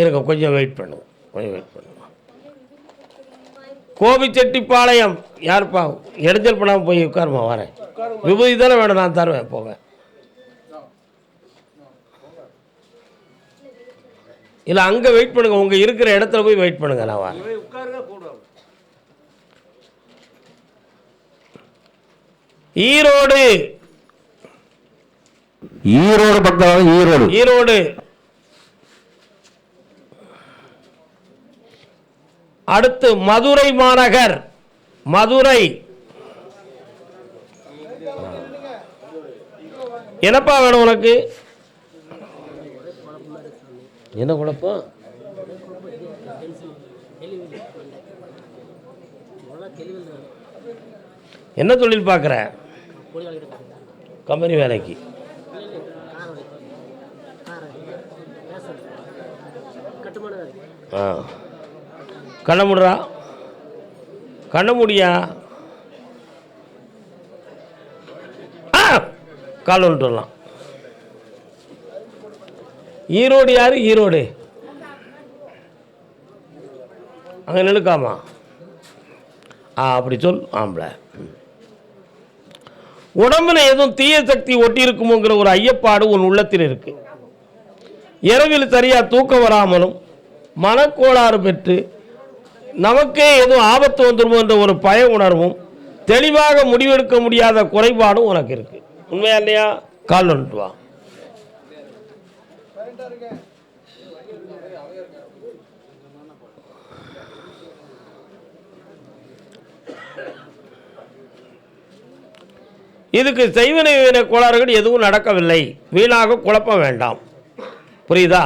இருங்க, கொஞ்சம் வெயிட் பண்ணுங்க, கொஞ்சம் வெயிட் பண்ணுங்க. கோபிச்செட்டிப்பாளையம் யாருப்பா? இடைஞ்சல் பண்ணாமல் போய் உட்காருமா, வரேன். விபூதி தானே வேணும், நான் தருவேன், போங்க. இல்லை, அங்கே வெயிட் பண்ணுங்க, உங்கள் இருக்கிற இடத்துல போய் வெயிட் பண்ணுங்க, நான் வரேன். ஈரோடு, ஈரோடு பக்கம், ஈரோடு, ஈரோடு. அடுத்து மதுரை மாநகர், மதுரை. என்னப்பா வேணும் உனக்கு? என்ன குழப்பம்? என்ன தொழில் பார்க்குற? கம்பெனி வேலைக்கு. ஆ, கண்ண முடுறா, கண்ண முடியா, கால் வந்துட்டு வரலாம். ஈரோடு யாரு? ஈரோடு அங்கே நிலுக்காமா? அப்படி சொல். ஆம்பளை உடம்புல எதுவும் தீய சக்தி ஒட்டி இருக்குமோங்கிற ஒரு ஐயப்பாடு உன் உள்ளத்தில் இருக்கு. இரவில் சரியா தூக்கம் வராமலும் மனக்கோளாறு பெற்று நமக்கே எதுவும் ஆபத்து வந்துடுமோ என்ற ஒரு பய உணர்வும் தெளிவாக முடிவெடுக்க முடியாத குறைபாடும் உனக்கு இருக்கு. உண்மையா இல்லையா? கால் வந்துட்டு வா. இதுக்கு செய்வினை கோளாறுகள் எதுவும் நடக்கவில்லை, வீணாக குழப்பம் வேண்டாம். புரியுதா?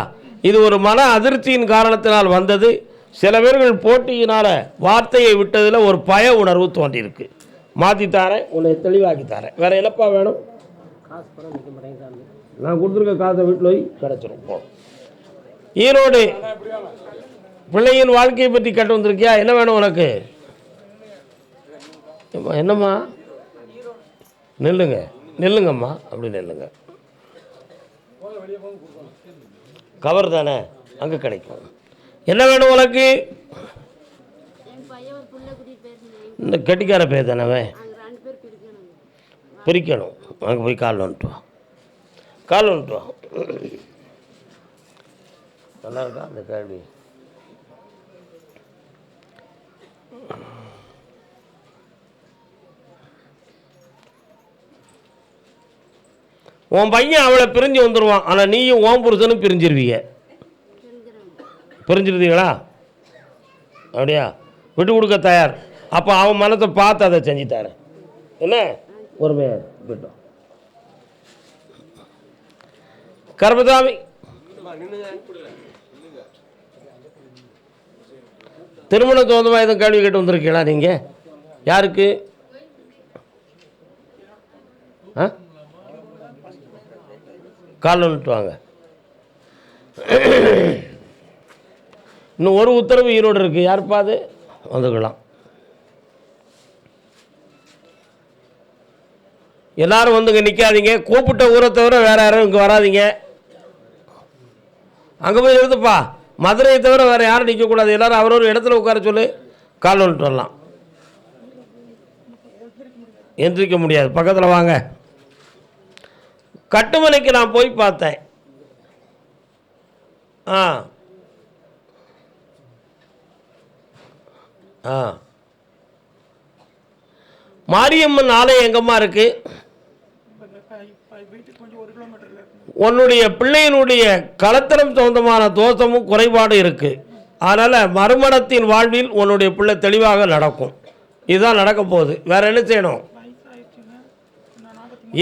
இது ஒரு மன அதிர்ச்சியின் காரணத்தினால் வந்தது. சில பேர்கள் போட்டியினால் வார்த்தையை விட்டதில் ஒரு பய உணர்வு தோன்றியிருக்கு. மாற்றித்தாரேன், உன்னை தெளிவாக்கித்தாரேன். வேறு என்னப்பா வேணும்? நான் கொடுத்துருக்க காசை வீட்டில் போய் கிடச்சிரும். போ. ஈரோடு பிள்ளையின் வாழ்க்கையை பற்றி கேட்டு வந்திருக்கியா? என்ன வேணும் உனக்கு? என்னம்மா? நில்லுங்க, நில்லுங்கம்மா, அப்படி நில்லுங்க. கவர் தானே, அங்கே கிடைக்கும். என்ன வேணும் உனக்கு? இந்த கெட்டிக்கார பேர் தானே, பிரிக்கணும். அங்கே போய் கால் வந்துட்டு வா, கால் வந்துட்டு வா. நல்லா இருக்கா அந்த கேள்வி? உன் பையன் அவளை பிரிஞ்சு வந்துடுவான், ஆனால் நீயும் ஓம் புருஷனும் பிரிஞ்சிருவீங்க. பிரிஞ்சிருந்தீங்களா? அப்படியா? விட்டு கொடுக்க தயார். அப்போ அவன் மனத்தை பார்த்து அதை செஞ்சுட்டாரு. என்ன பொறுமையாக விட்டோம். கர்மசாமி, திருமண சோதமாக எதுவும் கேள்வி கேட்டு வந்திருக்கீங்களா நீங்கள்? யாருக்கு? கால் வந்துட்டு வாங்க. இன்னும் ஒரு உத்தரவு ஈரோடு இருக்குது. யாருப்பா அது? வந்துக்கலாம். எல்லாரும் வந்து இங்கே நிற்காதீங்க. கூப்பிட்ட ஊரை தவிர வேறு யாரும் இங்கே வராதிங்க. அங்கே போய் எழுதுப்பா. மதுரையை தவிர வேறு யாரும் நிற்கக்கூடாது. எல்லோரும் அவரவர் இடத்துல உட்கார சொல்லு. கால் வந்துட்டு வரலாம். எந்திரிக்க முடியாது. பக்கத்தில் வாங்க. கட்டுமனைக்கு நான் போய் பார்த்தேன். மாரியம்மன் ஆலயம் எங்கம்மா இருக்கு? உன்னுடைய பிள்ளையினுடைய கலத்தரம் சொந்தமான தோஷமும் குறைபாடு இருக்கு. அதனால் மறுமணத்தின் வாழ்வில் உன்னுடைய பிள்ளை தெளிவாக நடக்கும். இதுதான் நடக்க போகுது. வேற என்ன செய்யணும்?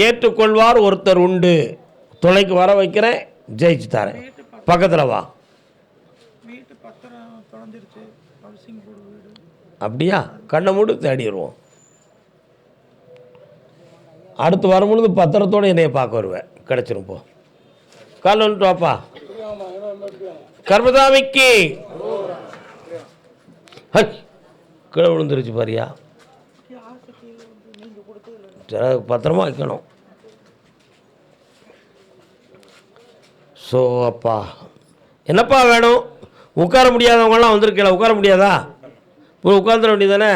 ஏற்றுக்கொள்வார் ஒருத்தர் உண்டு. துணைக்கு வர வைக்கிறேன், ஜெயிச்சு தரேன். பக்கத்தில் வா. அப்படியா? கண்ணை மூடு, தேடிடுவோம். அடுத்து வரும்பொழுது பத்திரத்தோடு என்னைய பார்க்க வருவேன். கிடச்சிரும். போ. கால் வந்துட்டு வாப்பா. கர்மசாமிக்கு கீழே விழுந்துருச்சு பாரியா. பத்திரமா வைக்கணும். ஸோ அப்பா, என்னப்பா வேணும்? உட்கார முடியாதவங்கலாம் வந்திருக்கல, உட்கார முடியாதா? போய் உட்காந்துட வேண்டியதானே?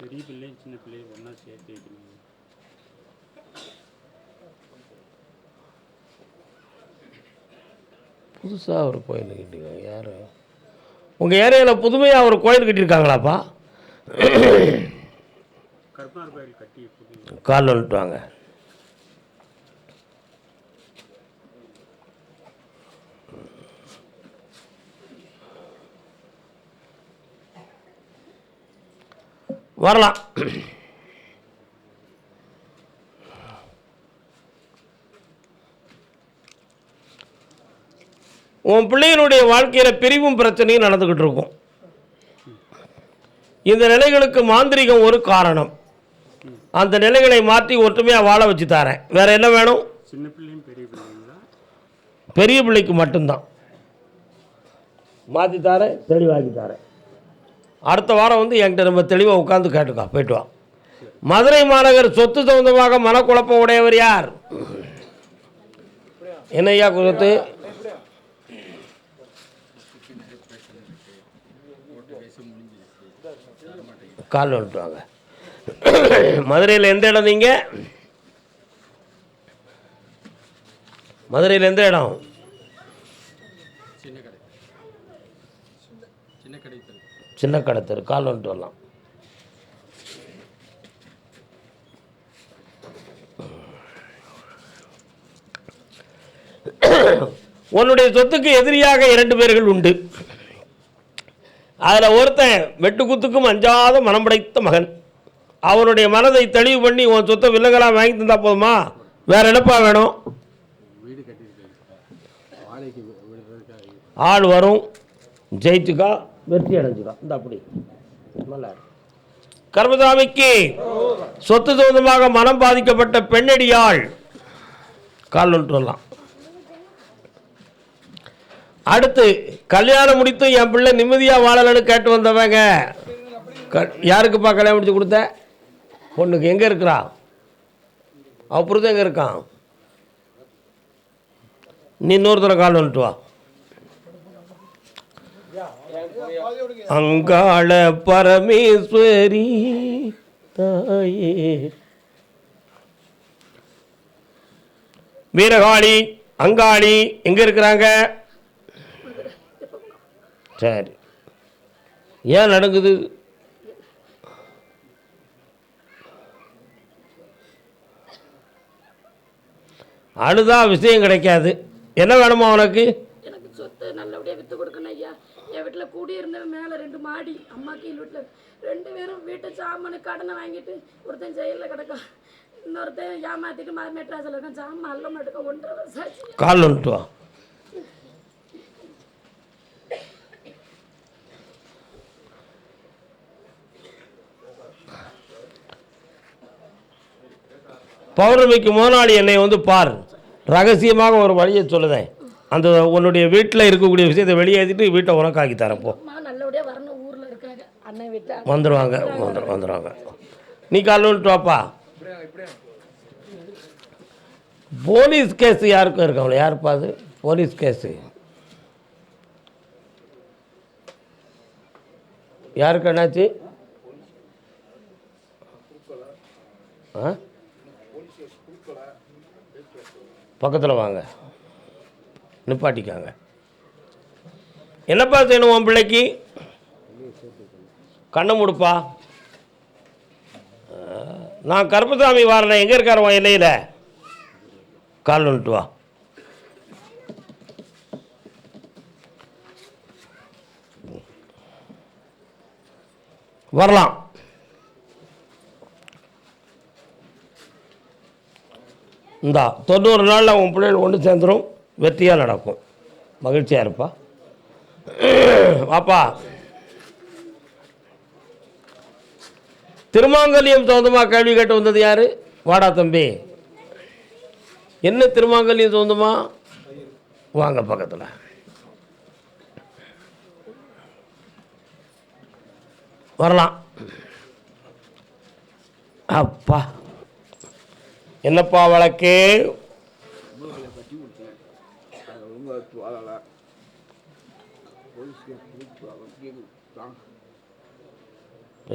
பெரிய பிள்ளை சின்ன பிள்ளை ஒன்றா சேர்த்து வைக்கணும். புதுசாக ஒரு கோயில் கட்டிருக்காங்க. யார் உங்கள் ஏரியாவில் புதுமையாக ஒரு கோயில் கட்டியிருக்காங்களாப்பா? கருப்பனார் கோயில் கட்டி காலில் வந்துட்டுவாங்க. வரலாம். உன் பிள்ளையினுடைய வாழ்க்கையில் பிரிவும் பிரச்சனையும் நடந்துக்கிட்டு இருக்கும். இந்த நிலைகளுக்கு மாந்திரிகம் ஒரு காரணம். அந்த நிலைகளை மாற்றி ஒற்றுமையாக வாழ வச்சு தரேன். வேற என்ன வேணும்? சின்ன பிள்ளையும் பெரிய பிள்ளைங்களா? பெரிய பிள்ளைக்கு மட்டும்தான் மாற்றி தரேன், தெளிவாக்கி தரேன். அடுத்த வாரம் வந்து என்கிட்ட நம்ம தெளிவாக உட்காந்து கேட்டுக்கா, போயிட்டு வா. மதுரை மாநகர் சொத்து சம்பந்தமாக மனக்குழப்பம் உடையவர் யார்? என்னையா சொத்து? கால் வந்துட்டுவாங்க. மதுரையில் எந்த இடம்? நீங்கள் மதுரையில் எந்த இடம்? சின்ன கடை தெரு. கால் வந்துட்டு வரலாம். உன்னுடைய சொத்துக்கு எதிரியாக 2 பேர்கள் உண்டு. அதில் ஒருத்தன் வெட்டுக்குத்துக்கும் அஞ்சாத மனம் படைத்த மகன். அவனுடைய மனதை தெளிவு பண்ணி உன் சொத்தை வில்லங்களாக வாங்கி தந்தா போதுமா? வேற என்னப்பா வேணும்? ஆள் வரும், ஜெயிச்சுக்கா, வெற்றி அடைஞ்சுக்கா. இந்த அப்படி கர்மசாமிக்கு சொத்து சொந்தமாக மனம் பாதிக்கப்பட்ட பெண்ணடியாள். கால் ஒன்று வரலாம். அடுத்து கல்யாணம் முடித்து என் பிள்ளை நிம்மதியாக வாழலன்னு கேட்டு வந்தவங்க. யாருக்குப்பா கல்யாணம் முடிச்சு கொடுத்த? பொண்ணுக்கு. எங்கே இருக்கிறா? அவ புரிதம் எங்கே இருக்கான்? நீ இன்னொருத்தர கால் வந்துட்டு வா. அங்காள பரமேஸ்வரி தாயே, வீரகாளி, அங்காளி எங்கே இருக்கிறாங்க? சரி, ஏன் நடக்குது? அழுதா விஷயம் கிடைக்காது. என்ன வேணுமா உனக்கு? எனக்கு சொத்து நல்லபடியாக விற்று கொடுக்கணும் ஐயா. என் வீட்டில் கூடியிருந்தவன் மேலே 2 மாடி, அம்மா கீழ் வீட்டில் 2 பேரும் வீட்டை சாமானு கடனை வாங்கிட்டு ஒருத்தன் ஜெயிலில் கிடக்கும், இன்னொருத்தன் ஏமாற்றிட்டு மெட்ராஸில் இருக்கான். சாமான் அல்ல மாட்டுக்க 1.5 வருஷம் ஆச்சு. கால் வந்துட்டு வா. பௌர்ணமிக்கு முதலாளி என்னை வந்து பார், ரகசியமாக ஒரு வழியை சொல்லுதேன். அந்த உன்னுடைய வீட்டில் இருக்கக்கூடிய விஷயத்தை வெளியேற்றிட்டு வீட்டை உனக்காக்கி தரேன். போ, நல்லபடியாக வரணும். ஊரில் இருக்காங்க அண்ணன் வீட்டில் வந்துடுவாங்க. வந்துடுவாங்க. நீ கால் வந்துட்டு வாப்பா. போலீஸ் கேஸு யாருக்கும் இருக்காங்களே? யாருப்பா அது போலீஸ் கேஸு? யாருக்கு என்னாச்சு? ஆ, பக்கத்தில் வாங்க, நிப்பாட்டிக்காங்க. என்னப்பா செய்யணும் உன் பிள்ளைக்கு? கண்ணை மூடுப்பா. நான் கருப்பசாமி வாரேன். எங்கே இருக்கார் உன் எல்லையில்? கால் வந்துட்டு வா. வரலாம். இந்தா 90 நாளில் உன் பிள்ளைகள் ஒன்று சேர்ந்துடும், வெற்றியாக நடக்கும். மகிழ்ச்சியாக இருப்பா. வாப்பா. திருமாங்கல்யம் சொந்தமாக கேள்வி கேட்டு வந்தது யார்? வாடா தம்பி. என்ன திருமாங்கல்யம் சொந்தமா? வாங்க பக்கத்தில். வரலாம். அப்பா, என்னப்பா வழக்கு?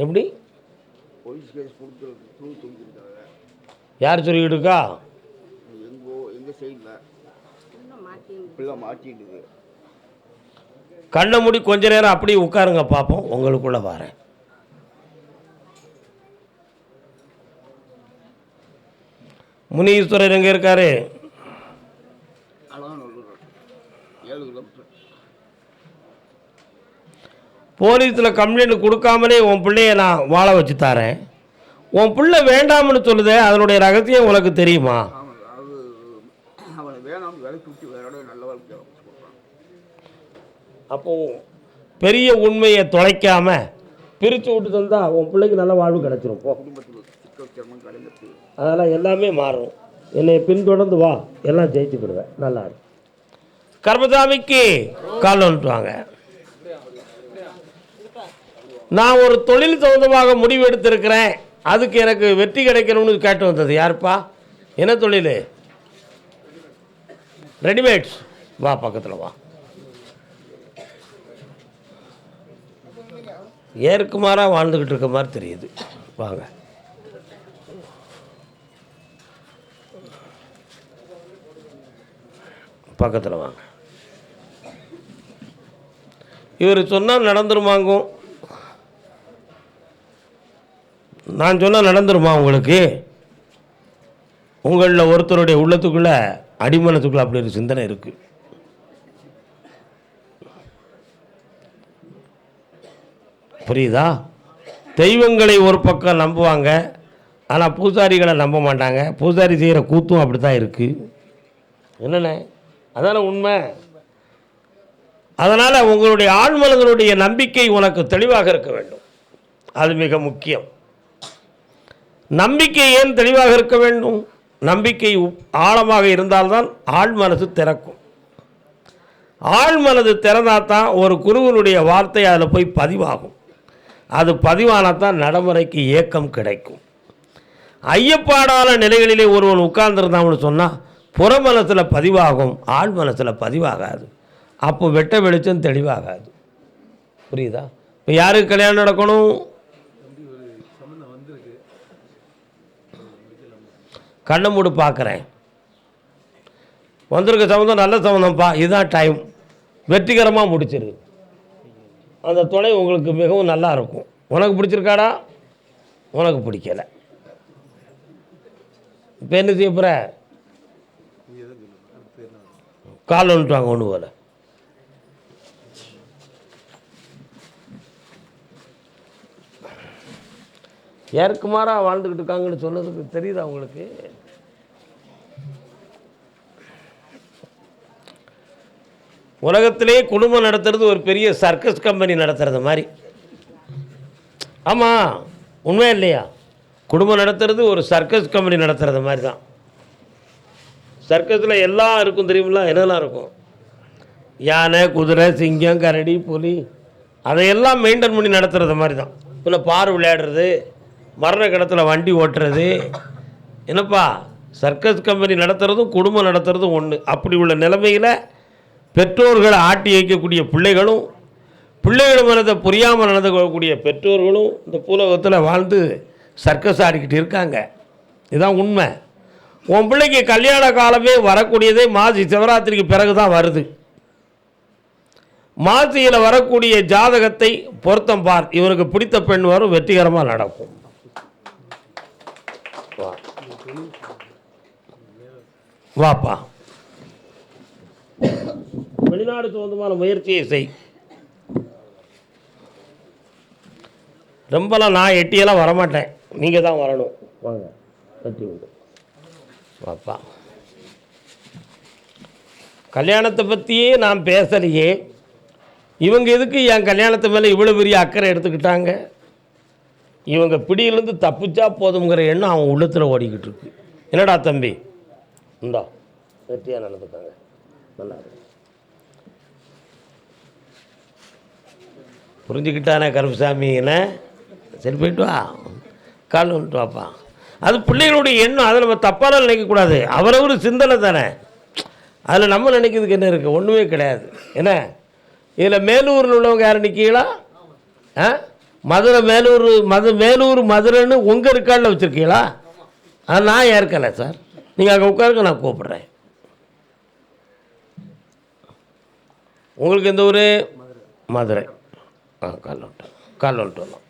எப்படி போலீஸ் கேஸ் கொடுத்து யார் சொல்லிக்கிட்டு இருக்கா? எங்கள் சைடில் இப்படிலாம் மாட்டிடுது. கண்ணை மூடி கொஞ்ச நேரம் அப்படியே உட்காருங்க பார்ப்போம், உங்களுக்குள்ள வரேன். முனீஸ்வரர் எங்கே இருக்காரு? அலங்காநல்லூர் 7 கிலோமீட்டர். போலீஸில் கம்ப்ளைண்ட் கொடுக்காமலே உன் பிள்ளைய நான் வாழ வச்சு தரேன். உன் பிள்ளை வேண்டாம்னு சொல்லுதே, அதனுடைய ரகசியம் உனக்கு தெரியுமா? அது அவனை வேணாம் வேலைக்கு விட்டு வேற நல்ல வாழ்க்கை கொடுப்பான். அப்போ பெரிய உண்மையை தொலைக்காம பிரித்து விட்டு தந்தா உன் பிள்ளைக்கு நல்ல வாழ்வு கிடைச்சிரும். போ, குடும்பத்துக்கு சிக்கல் கலைஞருக்கு அதெல்லாம் எல்லாமே மாறும். என்னை பின்தொடர்ந்து வா, எல்லாம் ஜெயிச்சுக்கிடுவேன். நல்லா இருக்கு. கர்மசாமிக்கு கால் வந்துட்டுவாங்க. நான் ஒரு தொழில் சம்பந்தமாக முடிவு எடுத்திருக்கிறேன், அதுக்கு எனக்கு வெற்றி கிடைக்கணும்னு கேட்டு வந்தது. யாருப்பா? என்ன தொழில்? ரெடிமேட்ஸ். வா, பக்கத்தில் வா. ஏற்குமாறாக வாழ்ந்துக்கிட்டு இருக்க மாதிரி தெரியுது. வாங்க. பக்கத்தில் வாங்க. இவர் சொன்னால் நடந்துருமாங்கும். நான் சொன்னால் நடந்துருமா உங்களுக்கு? உங்களில் ஒருத்தருடைய உள்ளத்துக்குள்ளே அடிமனத்துக்குள்ளே அப்படி ஒரு சிந்தனை இருக்குது. புரியுதா? தெய்வங்களை ஒரு பக்கம் நம்புவாங்க, ஆனால் பூசாரிகளை நம்ப மாட்டாங்க. பூசாரி செய்கிற கூத்தும் அப்படி தான் இருக்குது. என்னென்ன அதான உண்மை. அதனால் உங்களுடைய ஆழ்மனதனுடைய நம்பிக்கை உனக்கு தெளிவாக இருக்க வேண்டும். அது மிக முக்கியம். நம்பிக்கை ஏன் தெளிவாக இருக்க வேண்டும்? நம்பிக்கை ஆழமாக இருந்தால்தான் ஆழ் மனசு திறக்கும். ஆழ் மனது திறந்தால் தான் ஒரு குருவனுடைய வார்த்தை அதில் போய் பதிவாகும். அது பதிவானால் தான் நடைமுறைக்கு ஏக்கம் கிடைக்கும். ஐயப்பாடான நிலைகளிலே ஒருவன் உட்கார்ந்துருந்தான்னு சொன்னால் புற மனசில் பதிவாகும், ஆழ் மனசில் பதிவாகாது. அப்போ வெட்ட வெளிச்சம் தெளிவாகாது. புரியுதா? இப்போ யாருக்கு கல்யாணம் நடக்கணும்? கண்ணை மூடு பார்க்குறேன். வந்திருக்க சம்மந்தம் நல்ல சம்மந்தம்ப்பா, இதுதான் டைம். வெற்றிகரமாக முடிச்சிரு. அந்த துணை உங்களுக்கு மிகவும் நல்லா இருக்கும். உனக்கு பிடிச்சிருக்காடா? உனக்கு பிடிக்கலை. இப்போ என்ன செய்ய போகிற? கால் வந்துட்டாங்க ஒன்று போல. ஏற்குமாறாக வாழ்ந்துக்கிட்டு இருக்காங்கன்னு சொன்னதுக்கு தெரியுதா உங்களுக்கு? உலகத்திலே குடும்பம் நடத்துறது ஒரு பெரிய சர்க்கஸ் கம்பெனி நடத்துறது மாதிரி. ஆமாம், உண்மையா இல்லையா? குடும்பம் நடத்துறது ஒரு சர்க்கஸ் கம்பெனி நடத்துறது மாதிரி தான். சர்க்கஸில் எல்லாம் இருக்கும் தெரியுமில்ல? என்னெல்லாம் இருக்கும்? யானை, குதிரை, சிங்கம், கரடி, புலி, அதையெல்லாம் மெயின்டைன் பண்ணி நடத்துறது மாதிரி தான். இல்லை பார் விளையாடுறது, மரண கடத்தில் வண்டி ஓட்டுறது, என்னப்பா சர்க்கஸ் கம்பெனி நடத்துறதும் குடும்பம் நடத்துறதும் ஒன்று. அப்படி உள்ள நிலைமையில் பெற்றோர்களை ஆட்டி வைக்கக்கூடிய பிள்ளைகளும், பிள்ளைகள் மனதை புரியாமல் நடந்து கொள்ளக்கூடிய பெற்றோர்களும் இந்த பூலகத்தில் வாழ்ந்து சர்க்கஸ் ஆடிக்கிட்டு இருக்காங்க. இதுதான் உண்மை. உன் பிள்ளைக்கு கல்யாண காலமே வரக்கூடியதே மாசி சிவராத்திரிக்கு பிறகு தான் வருது. மாசியில் வரக்கூடிய ஜாதகத்தை பொருத்தம் பார். இவனுக்கு பிடித்த பெண் வரும், வெற்றிகரமாக நடக்கும். வாப்பா, வெளிநாடு சொந்தமான முயற்சியை செய். ரொம்பலாம் நான் எட்டியெல்லாம் வரமாட்டேன், நீங்கள் தான் வரணும். வாங்க, வெற்றி உண்டு. வாப்பா, கல்யாணத்தை பற்றியே நான் பேசலையே, இவங்க எதுக்கு என் கல்யாணத்து மேலே இவ்வளோ பெரிய அக்கறை எடுத்துக்கிட்டாங்க? இவங்க பிடியிலேருந்து தப்பிச்சா போதுங்கிற எண்ணம் அவன் உள்ளத்தில் ஓடிக்கிட்டு இருக்கு. என்னடா தம்பி, இந்தா வெற்றியாக நடந்துக்காங்க, நல்லா இருக்கு. புரிஞ்சுக்கிட்டானே கருப்புசாமி? என்ன சரி, போயிட்டு வா, கால் வந்துட்டு வாப்பா. அது பிள்ளைகளுடைய எண்ணம், அதை நம்ம தப்பால நினைக்கக்கூடாது. அவரவர் சிந்தனை தானே. அதில் நம்ம நினைக்கிறதுக்கு என்ன இருக்குது? ஒன்றுமே கிடையாது. என்ன இதில் மேலூரில் உள்ளவங்க யாரும் நிற்கீங்களா? மதுரை மேலூர் மேலூர் மதுரைன்னு உங்கள் ரெக்கார்டில் வச்சுருக்கீங்களா? அது நான் ஏற்கலை சார். நீங்கள் அங்கே உட்காருங்க, நான் கூப்பிட்றேன். உங்களுக்கு எந்த ஊர்? மதுரை. கால் வந்துட்டு வரலாம்.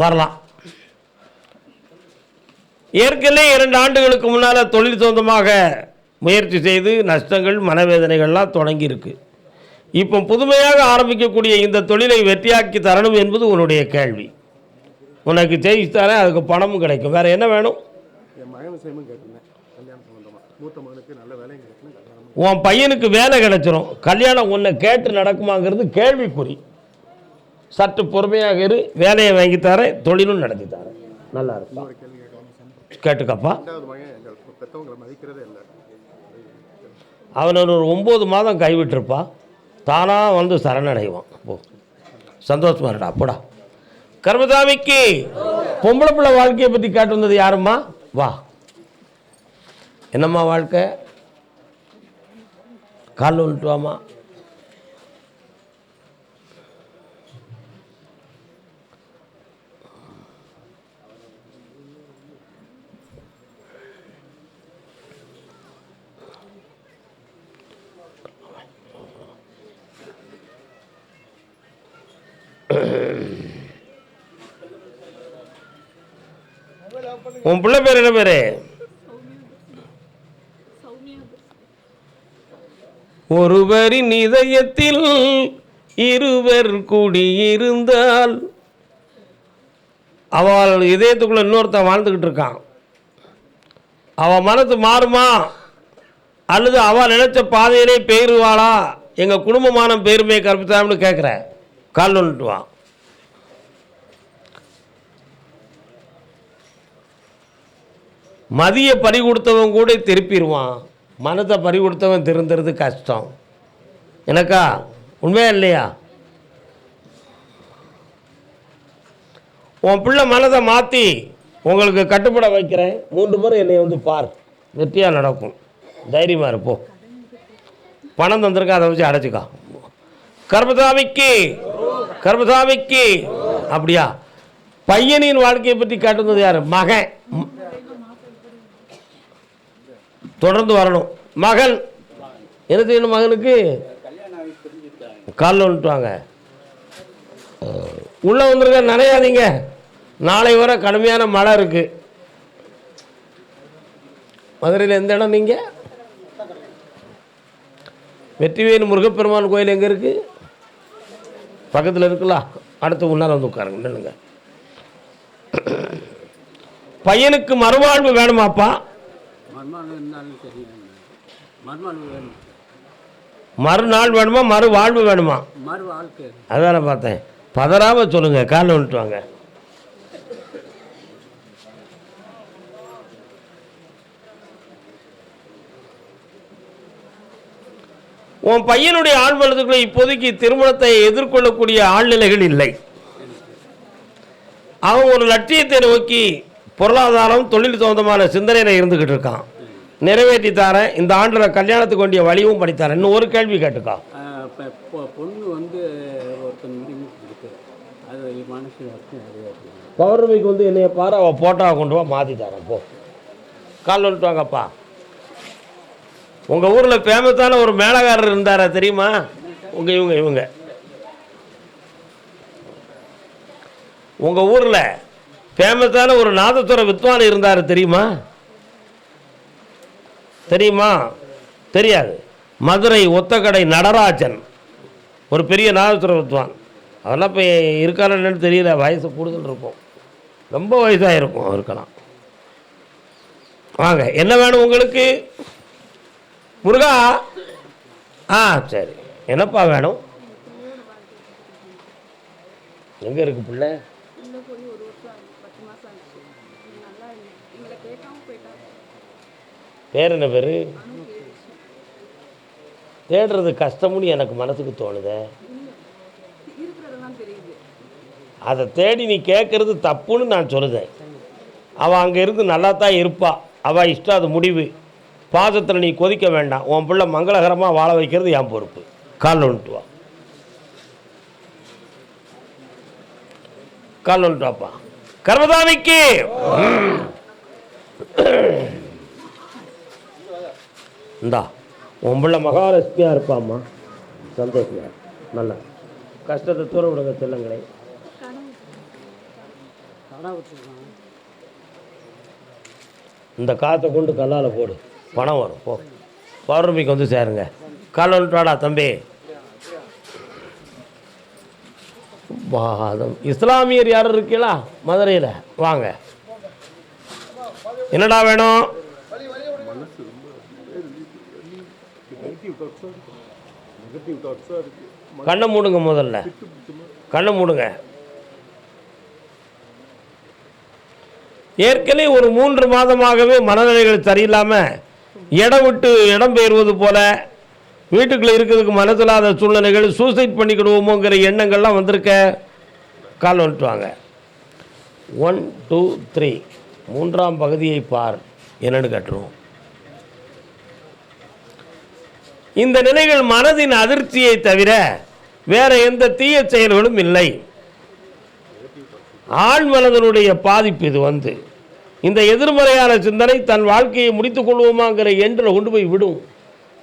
வரலாம். ஏற்கனவே 2 ஆண்டுகளுக்கு முன்னால் தொழில் சொந்தமாக முயற்சி செய்து நஷ்டங்கள் மனவேதனைகள்லாம் தொடங்கியிருக்கு. இப்போ புதுமையாக ஆரம்பிக்கக்கூடிய இந்த தொழிலை வெற்றியாக்கி தரணும் என்பது உன்னுடைய கேள்வி. உனக்கு ஜெயிச்சு தரேன், அதுக்கு பணமும் கிடைக்கும். வேறு என்ன வேணும்? உன் பையனுக்கு வேலை கிடைச்சிரும். கல்யாணம் உன்னை கேட்டு நடக்குமாங்கிறது கேள்விக்குறி. சற்று பொறுமையாக இரு, வேலையை வாங்கி தரேன், தொழிலும் நடத்தி தரேன். நல்லா இருக்கும். கேட்டுக்கப்பா. அவன் ஒரு 9 மாதம் கைவிட்டிருப்பா, தானாக வந்து சரணடைவான். போ, சந்தோஷமா இருடா. அப்படா கர்மசாமிக்கு பொம்பளை பிள்ளை வாழ்க்கையை பற்றி கேட்டு வந்தது யாரும்மா? வா. என்னம்மா வாழ்க்கை? காலில் வந்துட்டு வாமா. உன் பிள்ளை பேர் என்ன பேரு? ஒருவரின் இதயத்தில் இருவர் கூடியிருந்தால், அவள் இதயத்துக்குள்ள இன்னொருத்தன் வாழ்ந்துக்கிட்டு இருக்கான். அவள் மனசு மாறுமா அல்லது அவள் நினைச்ச பாதையிலே பெயருவாளா? எங்கள் குடும்பமான பேருமே கற்பித்தாம்னு கேட்குற. கால் வந்துட்டு வா. மதியை பறி கொடுத்தவன் கூட திருப்பிடுவான், மனத்தை பறி கொடுத்தவன் திருந்துறது கஷ்டம். எனக்கா உண்மையா இல்லையா? உன் பிள்ளை மனதை மாற்றி உங்களுக்கு கட்டுப்பட வைக்கிறேன். 3 முறை என்னை வந்து பார், வெற்றியாக நடக்கும். தைரியமாக இருப்போம். பணம் தந்திருக்கா, அதை வச்சு அடைச்சிக்கா. கர்மசாமிக்கு அப்படியா? பையனின் வாழ்க்கையை பற்றி கேட்டுனது யார்? மகன். தொடர்ந்து வரணும். மகன் என்ன செய்யணும்? மகனுக்கு காலில் வந்துட்டுவாங்க. உள்ளே வந்துருக்க, நினையாதீங்க. நாளை வர கடுமையான மழை இருக்குது. மதுரையில் எந்த இடம்? நீங்கள் வெற்றிவேணு முருகப்பெருமான் கோயில் எங்கே இருக்குது? பக்கத்தில் இருக்குல்ல, அடுத்து முன்னால் வந்து உட்காருங்க. நில்லுங்க. பையனுக்கு மறுவாழ்வு வேணுமாப்பா? மறுநாள் வேணுமா, மறுவாழ்வு வேணுமா? அதான பார்த்தேன். பதறாம சொல்லுங்க. காலில் வந்துட்டு வாங்க. உன் பையனுடைய ஆழ்வலத்துக்குள்ள இப்போதைக்கு திருமணத்தை எதிர்கொள்ளக்கூடிய ஆழ்நிலைகள் இல்லை. அவன் ஒரு லட்சியத்தை நோக்கி பொருளாதாரம் தொழில் சம்பந்தமான சிந்தனையில் இருந்துக்கிட்டு இருக்கான். நிறைவேற்றி தரேன். இந்த ஆண்டில் கல்யாணத்துக்கு வேண்டிய வழியும் படித்தாரேன். இன்னும் ஒரு கேள்வி கேட்டுக்கா. பொண்ணு வந்து பௌர்ணமிக்கு வந்து என்னைய பாரு, அவள் போட்டோவை கொண்டு வா, மாற்றி தரேன். போ, கால் வந்துட்டு வாங்கப்பா. உங்கள் ஊரில் ஃபேமஸான ஒரு மேளகாரர் இருந்தாரா தெரியுமா? இவங்க உங்கள் ஊரில் ஃபேமஸான ஒரு நாதஸ்வர வித்வான் இருந்தார் தெரியுமா? தெரியாது. மதுரை ஒத்தக்கடை நடராஜன் ஒரு பெரிய நாதஸ்வர வித்வான். அதெல்லாம் இப்போ இருக்காருன்னு தெரியல, வயசு கூடுதல் இருக்கும், ரொம்ப வயசாக இருக்கும் அவருக்கெல்லாம். வாங்க, என்ன வேணும் உங்களுக்கு? முருகா. சரி, என்னப்பா வேணும்? எங்கே இருக்கு பிள்ளை? பேர் என்ன பேர்? தேடுறது கஷ்டம்னு எனக்கு மனசுக்கு தோணுதே. இருக்கிறதெல்லாம் தெரியுது. அதை தேடி நீ கேட்குறது தப்புன்னு நான் சொல்லுதேன். அவள் அங்கே இருந்து நல்லா தான் இருப்பா, அவள் இஷ்டம், அது முடிவு. பாசத்தில் நீ கொதிக்க வேண்டாம். உன் பிள்ளை மங்களகரமாக வாழ வைக்கிறது என் பொறுப்பு. கால் ஒன்றுட்டு வா, கால் ஒன்றுட்டு வாப்பா. கர்மதாமிக்கு இந்தா உன் பிள்ளை மகாலட்சுமியாக இருப்பாம்மா. சந்தோஷமா நல்லா கஷ்டத்தை தூர விடுங்க செல்லங்களே. இந்த காற்றை கொண்டு கல்லால் போடு, பணம் வரும். போ, பௌர்ணமிக்கு வந்து சேருங்க. கால் ஒன்றாடா தம்பி. வாதம் இஸ்லாமியர் யாரும் இருக்கீங்களா மதுரையில்? வாங்க. என்னடா வேணும்? கண்ணை மூடுங்க, முதல்ல கண்ணை மூடுங்க. ஏற்கனவே ஒரு 3 மாதமாகவே மனநிலைகள் சரியில்லாமல் இடம் விட்டு இடம் பெயர்வது போல, வீட்டுக்குள்ளே இருக்கிறதுக்கு மனசில்லாத சூழ்நிலைகள், சூசைட் பண்ணிக்கிடுவோமோங்கிற எண்ணங்கள்லாம் வந்திருக்க. கால் வந்துட்டு வாங்க. 1 2 3 3ஆம் பகுதியை பார், என்னன்னு கட்டுருவோம். இந்த நிலைகள் மனதின் அதிர்ச்சியை தவிர வேற எந்த தீய செயல்களும் இல்லை. ஆண் மனதனுடைய பாதிப்பு இது. இந்த எதிர்மறையான சிந்தனை தன் வாழ்க்கையை முடித்துக் கொள்வோமாங்கிற எண்ணில் கொண்டு போய் விடும்.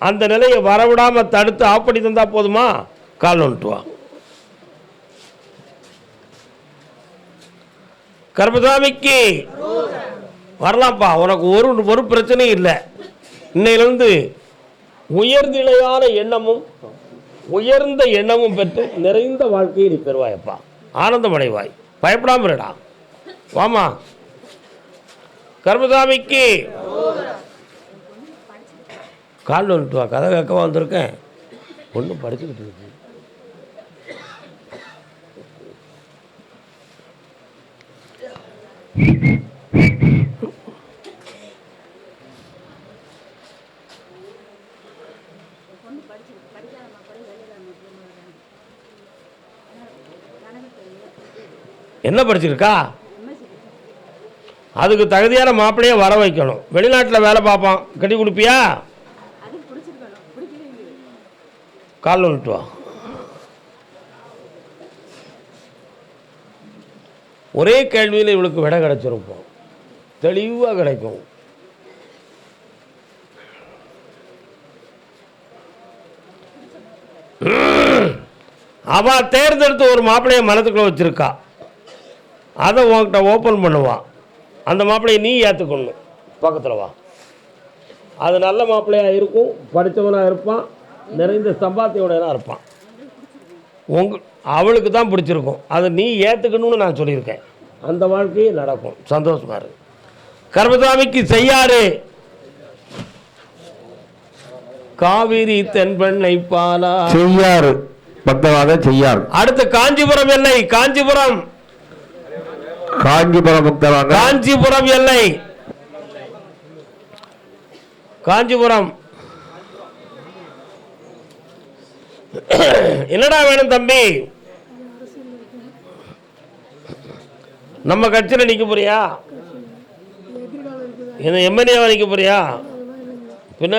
அந்த நிலையை வரவிடாமல் தடுத்து ஆஃப் பண்ணி தந்தா போதுமா? கால் வந்துட்டு வா. கர்மசாமிக்கு வரலாம்ப்பா. உனக்கு ஒரு பிரச்சனையும் இல்லை. இன்னையிலிருந்து உயர்நிலையான எண்ணமும் உயர்ந்த எண்ணமும் பெற்று நிறைந்த வாழ்க்கையை நீ பெறுவாயப்பா. ஆனந்தம் அடைவாய். பயப்படாமல் இருடா. வாமா. கர்மசாமிக்கு கால் வந்துட்டு வா. கதை கேட்கவா வந்திருக்கேன். ஒன்றும் படிச்சுக்கிட்டு இருக்கு. என்ன படிச்சிருக்கா? அதுக்கு தகுதியான மாப்பிள்ளையே வர வைக்கணும். வெளிநாட்டில் வேலை பார்ப்பான், கட்டி கொடுப்பியா? கால் வந்துட்டு வா. ஒரே கேள்வியில் இவளுக்கு விடை கிடைச்சிருப்போம், தெளிவாக கிடைக்கும். அவ தேர்ந்தெடுத்து ஒரு மாப்பிள்ளையை மனத்துக்குள்ள வச்சிருக்கா. அதை உன்கிட்ட ஓப்பன் பண்ணுவான். அந்த மாப்பிள்ளையை நீ ஏற்றுக்கணும். பக்கத்தில் வா. அது நல்ல மாப்பிள்ளையாக இருக்கும், படித்தவனாக இருப்பான், நிறைந்த சம்பாத்தியோடனா இருப்பான். அவளுக்கு தான் பிடிச்சிருக்கும். அதை நீ ஏற்றுக்கணும்னு நான் சொல்லியிருக்கேன். அந்த வாழ்க்கையே நடக்கும். சந்தோஷமா இருக்கு. கர்மசாமிக்கு செய்யாறு காவிரி தென்பெண்ணை பாலா செய்யாறு பக்தவாத செய்யாறு. அடுத்து காஞ்சிபுரம் எல்லை. காஞ்சிபுரம் பக்தவாத காஞ்சிபுரம் எல்லை. காஞ்சிபுரம் என்னடா வேணும் தம்பி? நம்ம கட்சியில் நிற்க போறியா? என்ன எம்எல்ஏவா நிற்க போறியா? பின்ன